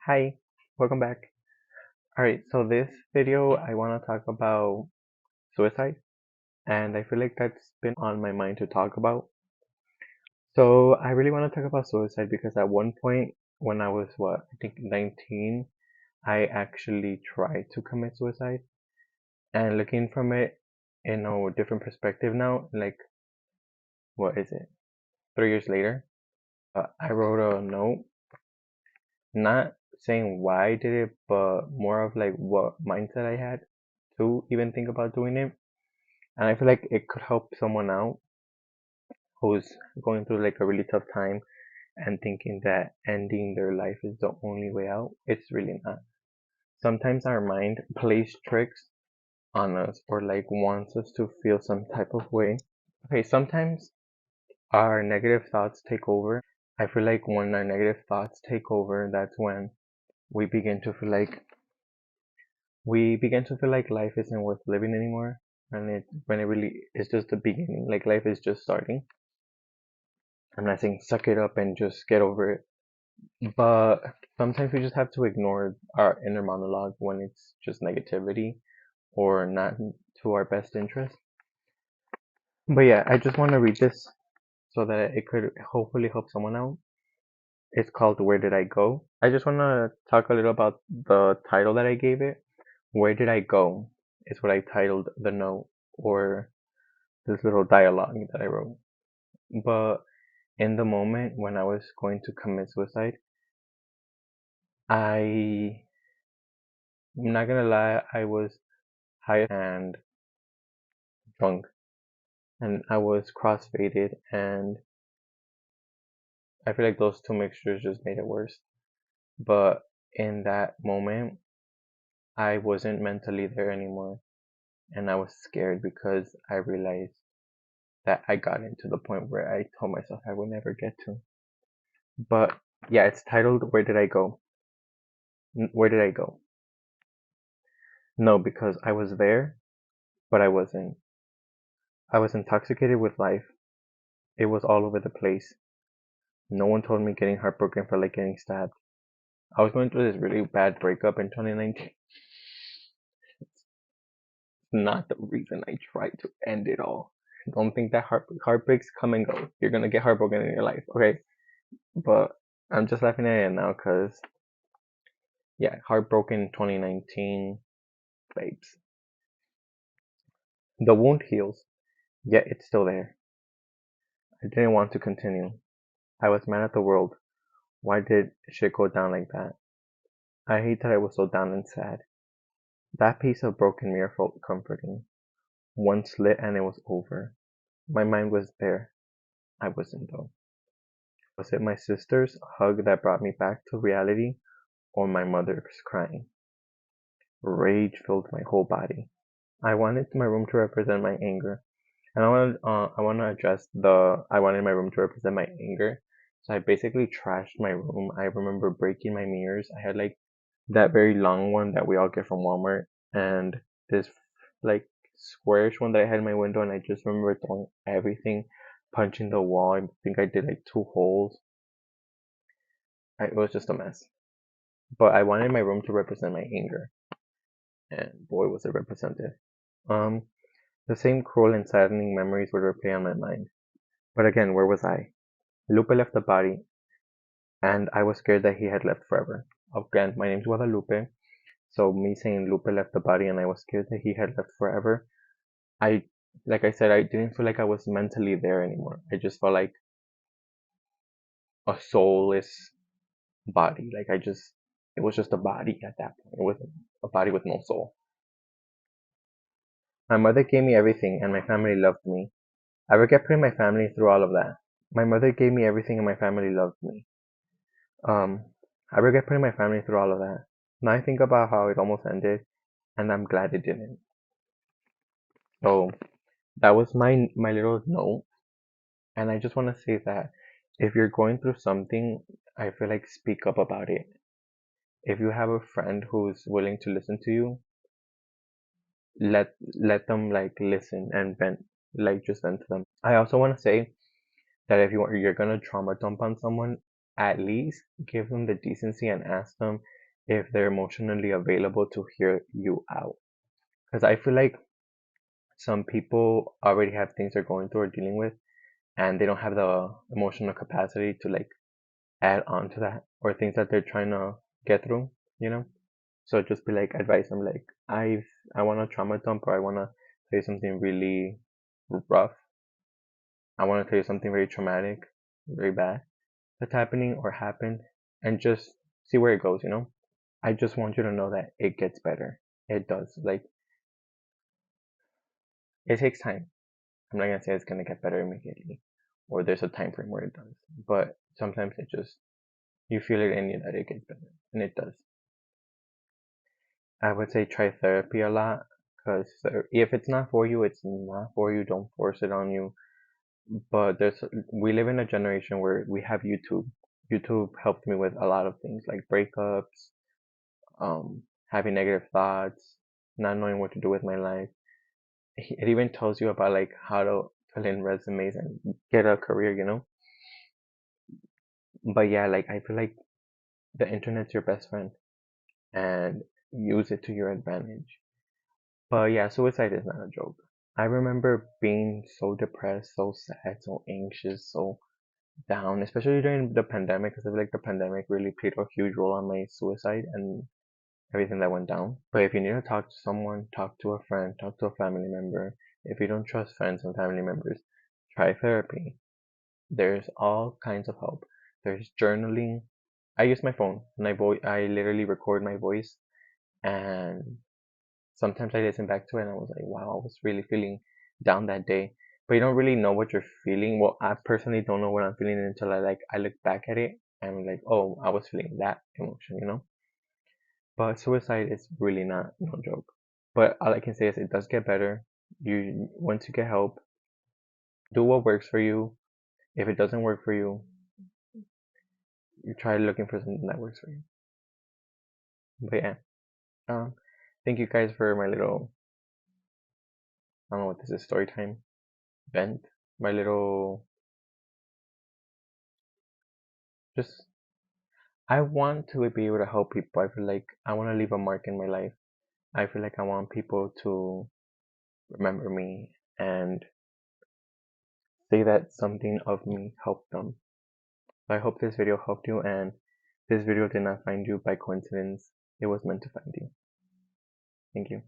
Hi, welcome back. Alright, so this video I want to talk about suicide, and I feel like that's been on my mind to talk about. So I really want to talk about suicide because at one point when I was I think 19, I actually tried to commit suicide. And looking from it in a different perspective now, like what is it? 3 years later, I wrote a note, not saying why I did it, but more of like what mindset I had to even think about doing it. And I feel like it could help someone out who's going through like a really tough time and thinking that ending their life is the only way out. It's really not. Sometimes our mind plays tricks on us or like wants us to feel some type of way. Okay, sometimes our negative thoughts take over. I feel like when our negative thoughts take over, that's when we begin to feel like life isn't worth living anymore, and it really is just the beginning, like life is just starting. I'm not saying suck it up and just get over it, but sometimes we just have to ignore our inner monologue when it's just negativity or not to our best interest. But yeah, I just want to read this so that it could hopefully help someone out. It's called Where Did I Go? I just want to talk a little about the title that I gave it. Where Did I Go is what I titled the note, or this little dialogue that I wrote. But in the moment when I was going to commit suicide, I'm not gonna lie, I was high and drunk, and I was crossfaded, and I feel like those two mixtures just made it worse. But in that moment, I wasn't mentally there anymore, and I was scared because I realized that I got into the point where I told myself I would never get to. But yeah, it's titled Where Did I Go? Where did I go? No, because I was there, but I wasn't. I was intoxicated with life. It was all over the place. No one told me getting heartbroken felt like getting stabbed. I was going through this really bad breakup in 2019. It's not the reason I tried to end it all. Don't think that heartbreaks come and go. You're gonna get heartbroken in your life, okay? But I'm just laughing at it now because, yeah, heartbroken 2019, babes. The wound heals, yet it's still there. I didn't want to continue. I was mad at the world. Why did shit go down like that? I hate that I was so down and sad. That piece of broken mirror felt comforting. One slit and it was over. My mind was there. I wasn't though. Was it my sister's hug that brought me back to reality, or my mother's crying? Rage filled my whole body. I wanted my room to represent my anger, and I want to address the I wanted my room to represent my anger. So I basically trashed my room. I remember breaking my mirrors. I had like that very long one that we all get from Walmart, and this like squarish one that I had in my window, and I just remember throwing everything, punching the wall. I think I did like two holes. It was just a mess. But I wanted my room to represent my anger, and boy was it represented. Um, the same cruel and saddening memories would replay on my mind. But again, where was I? Lupe left the body, and I was scared that he had left forever. Again, my name's Guadalupe, so me saying Lupe left the body and I was scared that he had left forever, I, like I said, I didn't feel like I was mentally there anymore. I just felt like a soulless body. It was just a body at that point. It was a body with no soul. My mother gave me everything and my family loved me. I regret putting my family through all of that. My mother gave me everything and my family loved me. Um, I regret putting my family through all of that. Now I think about how it almost ended and I'm glad it didn't. So that was my little note. And I just want to say that if you're going through something, I feel like speak up about it. If you have a friend who's willing to listen to you, let them like listen and vent, like just vent to them. I also want to say that if you're gonna trauma dump on someone, at least give them the decency and ask them if they're emotionally available to hear you out. Because I feel like some people already have things they're going through or dealing with, and they don't have the emotional capacity to like add on to that or things that they're trying to get through, you know? So just be like, advise them like, I want to trauma dump, or I want to tell you something really rough. I want to tell you something very traumatic, very bad that's happening or happened, and just see where it goes, you know? I just want you to know that it gets better. It does. Like, it takes time. I'm not gonna say it's gonna get better immediately, or there's a time frame where it does. But sometimes it just, you feel it in you that it gets better, and it does. I would say try therapy a lot, because if it's not for you, it's not for you. Don't force it on you. But we live in a generation where we have YouTube. YouTube helped me with a lot of things like breakups, having negative thoughts, not knowing what to do with my life. It even tells you about like how to fill in resumes and get a career, you know? But yeah, like I feel like the internet's your best friend and use it to your advantage. But yeah, suicide is not a joke. I remember being so depressed, so sad, so anxious, so down, especially during the pandemic, because I feel like the pandemic really played a huge role on my suicide and everything that went down. But if you need to talk to someone, talk to a friend, talk to a family member. If you don't trust friends and family members, try therapy. There's all kinds of help. There's journaling. I use my phone and I literally record my voice, and sometimes I listen back to it and I was like, wow, I was really feeling down that day. But you don't really know what you're feeling. Well, I personally don't know what I'm feeling until I look back at it and I'm like, oh, I was feeling that emotion, you know? But suicide is really not no joke. But all I can say is it does get better. You once you get help, do what works for you. If it doesn't work for you, you try looking for something that works for you. But yeah, um, thank you guys for my little, I don't know what this is, story time vent. My little, just, I want to be able to help people. I feel like I want to leave a mark in my life. I feel like I want people to remember me and say that something of me helped them. So I hope this video helped you, and this video did not find you by coincidence. It was meant to find you. Thank you.